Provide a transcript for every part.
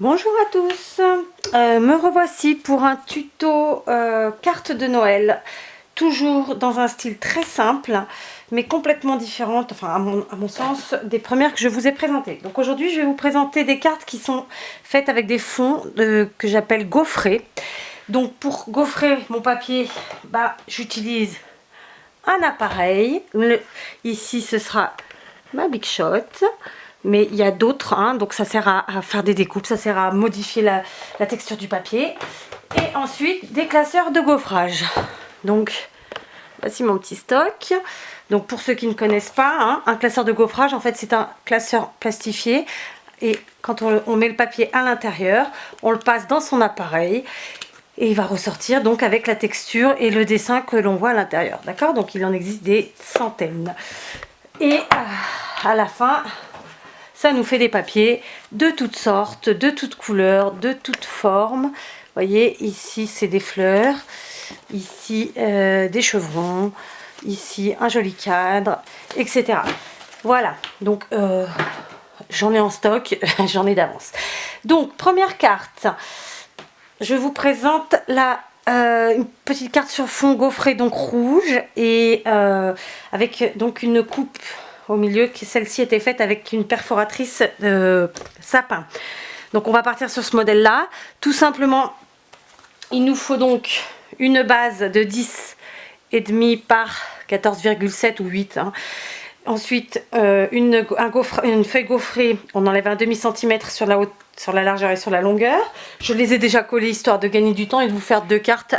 Bonjour à tous, me revoici pour un tuto carte de Noël, toujours dans un style très simple, mais complètement différente, enfin à mon sens, des premières que je vous ai présentées. Donc aujourd'hui, je vais vous présenter des cartes qui sont faites avec des fonds que j'appelle gaufrés. Donc pour gaufrer mon papier, j'utilise un appareil. Ici, ce sera ma Big Shot. Mais il y a d'autres, hein, donc ça sert à faire des découpes, ça sert à modifier la texture du papier. Et ensuite, des classeurs de gaufrage. Donc, voici mon petit stock. Donc, pour ceux qui ne connaissent pas, hein, un classeur de gaufrage, en fait, c'est un classeur plastifié. Et quand on met le papier à l'intérieur, on le passe dans son appareil. Et il va ressortir donc avec la texture et le dessin que l'on voit à l'intérieur. D'accord? Donc, il en existe des centaines. Et à la fin, ça nous fait des papiers de toutes sortes, de toutes couleurs, de toutes formes. Vous voyez, ici, c'est des fleurs. Ici, des chevrons. Ici, un joli cadre, etc. Voilà, donc j'en ai en stock, j'en ai d'avance. Donc, première carte. Je vous présente une petite carte sur fond gaufré, donc rouge, et avec donc une coupe au milieu, qui celle-ci était faite avec une perforatrice sapin. Donc on va partir sur ce modèle là. Tout simplement, il nous faut donc une base de 10,5 par 14,7 ou 8, hein. Ensuite une feuille gaufrée, on enlève un demi-centimètre sur la largeur et sur la longueur. Je les ai déjà collées histoire de gagner du temps et de vous faire deux cartes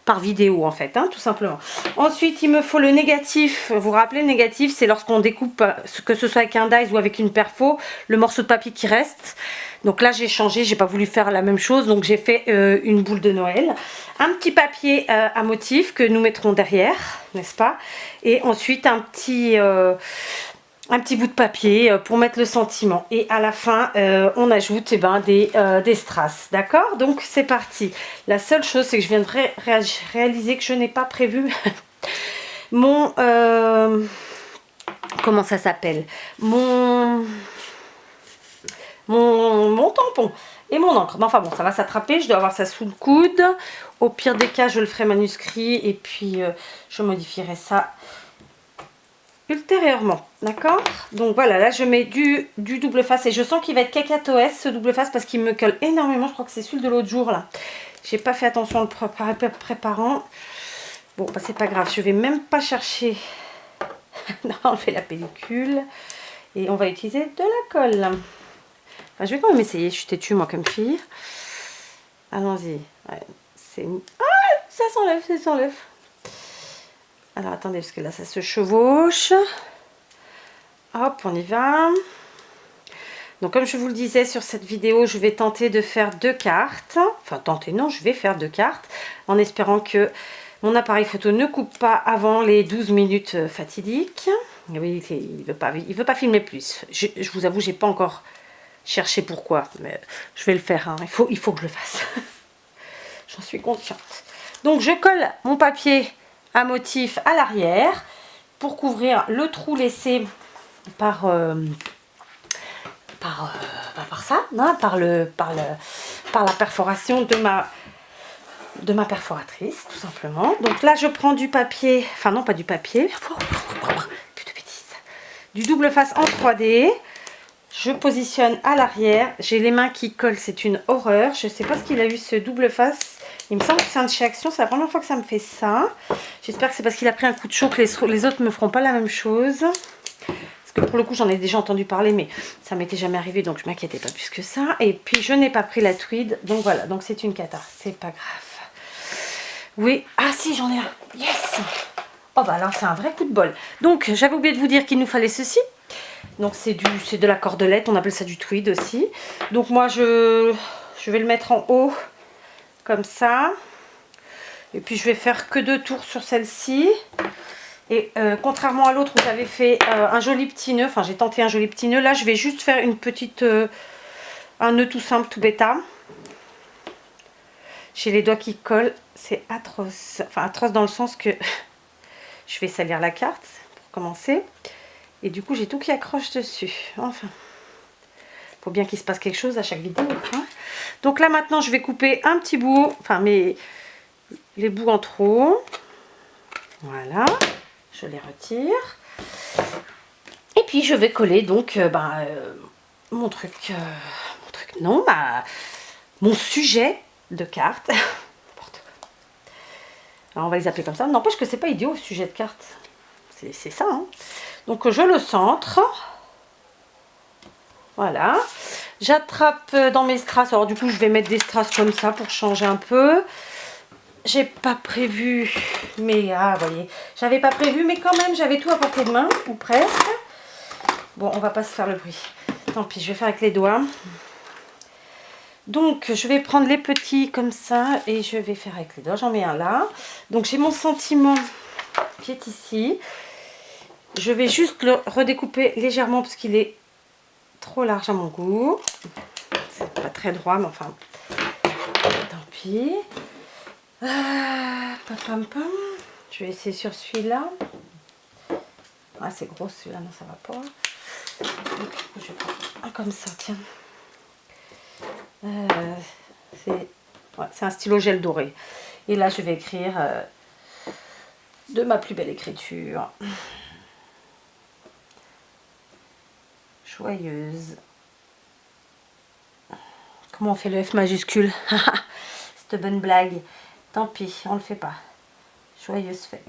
par vidéo, en fait, hein, tout simplement. Ensuite, il me faut le négatif. Vous vous rappelez, le négatif, c'est lorsqu'on découpe, que ce soit avec un dies ou avec une perfo, le morceau de papier qui reste. Donc là, j'ai changé, j'ai pas voulu faire la même chose, donc j'ai fait une boule de Noël. Un petit papier à motif que nous mettrons derrière, n'est-ce pas? Et ensuite, un petit bout de papier pour mettre le sentiment. Et à la fin, on ajoute des strass. D'accord? Donc, c'est parti. La seule chose, c'est que je viens de réaliser que je n'ai pas prévu mon... comment ça s'appelle? Mon tampon et mon encre. Mais enfin bon, ça va s'attraper. Je dois avoir ça sous le coude. Au pire des cas, je le ferai manuscrit et puis je modifierai ça ultérieurement, d'accord? Donc voilà, là je mets du double face et je sens qu'il va être cacatoès ce double face parce qu'il me colle énormément. Je crois que c'est celui de l'autre jour là. J'ai pas fait attention en le préparant. Bon, bah c'est pas grave, je vais même pas chercher d'enlever la pellicule et on va utiliser de la colle. Enfin, je vais quand même essayer, je suis têtue moi comme fille. Allons-y. Ouais, ça s'enlève, ça s'enlève. Alors attendez, parce que là ça se chevauche. Hop, on y va. Donc comme je vous le disais sur cette vidéo, je vais tenter de faire deux cartes. Enfin tenter, non, je vais faire deux cartes. En espérant que mon appareil photo ne coupe pas avant les 12 minutes fatidiques. Oui, il veut pas filmer plus. Je vous avoue, j'ai pas encore cherché pourquoi. Mais je vais le faire, hein. Il faut que je le fasse. J'en suis consciente. Donc je colle mon papier à motif à l'arrière pour couvrir le trou laissé par ça, hein, par la perforation de ma perforatrice, tout simplement. Donc là je prends du papier, enfin non pas du papier, plus de bêtises, du double face en 3D. Je positionne à l'arrière, j'ai les mains qui collent, c'est une horreur. Je sais pas ce qu'il a eu ce double face. Il me semble que c'est un de chez Action, c'est la première fois que ça me fait ça. J'espère que c'est parce qu'il a pris un coup de chaud que les autres me feront pas la même chose. Parce que pour le coup, j'en ai déjà entendu parler, mais ça m'était jamais arrivé, donc je m'inquiétais pas plus que ça. Et puis, je n'ai pas pris la tweed, donc voilà, donc c'est une cata, c'est pas grave. Oui, ah si, j'en ai un, yes. Oh bah alors, c'est un vrai coup de bol. Donc, j'avais oublié de vous dire qu'il nous fallait ceci. Donc, c'est de la cordelette, on appelle ça du tweed aussi. Donc, moi, je vais le mettre en haut, comme ça. Et puis je vais faire que 2 tours sur celle-ci. Et contrairement à l'autre où j'avais fait un joli petit nœud, enfin j'ai tenté un joli petit nœud, là je vais juste faire une petite un nœud tout simple, tout bêta. J'ai les doigts qui collent, c'est atroce. Enfin atroce dans le sens que je vais salir la carte pour commencer. Et du coup j'ai tout qui accroche dessus. Enfin, faut bien qu'il se passe quelque chose à chaque vidéo. Hein. Donc là maintenant, je vais couper un petit bout, enfin les bouts en trop. Voilà, je les retire. Et puis je vais coller donc mon truc, non, mon sujet de carte. Alors on va les appeler comme ça. N'empêche que c'est pas idiot, sujet de carte. C'est ça. Hein. Donc je le centre. Voilà. J'attrape dans mes strass. Alors du coup je vais mettre des strass comme ça pour changer un peu. J'ai pas prévu, mais vous voyez, j'avais pas prévu, mais quand même j'avais tout à portée de main, ou presque. Bon, on va pas se faire le bruit. Tant pis, je vais faire avec les doigts. Donc je vais prendre les petits comme ça et je vais faire avec les doigts. J'en mets un là. Donc j'ai mon sentiment qui est ici. Je vais juste le redécouper légèrement parce qu'il est trop large à mon goût. C'est pas très droit, mais enfin, tant pis. Je vais essayer sur celui-là. Ah, c'est gros celui-là, non, ça va pas. Donc, je vais prendre un comme ça, tiens. C'est un stylo gel doré. Et là, je vais écrire de ma plus belle écriture. Joyeuse. Comment on fait le F majuscule? Cette bonne blague. Tant pis, on le fait pas. Joyeuse fête.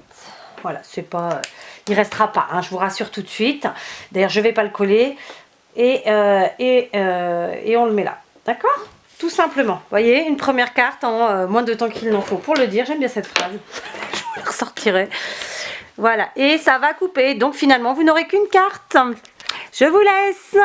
Voilà, c'est pas... il restera pas, hein, je vous rassure tout de suite. D'ailleurs, je vais pas le coller. Et on le met là. D'accord? Tout simplement. Vous voyez, une première carte en moins de temps qu'il n'en faut pour le dire. J'aime bien cette phrase. Je vous la ressortirai. Voilà. Et ça va couper. Donc finalement, vous n'aurez qu'une carte. Je vous laisse.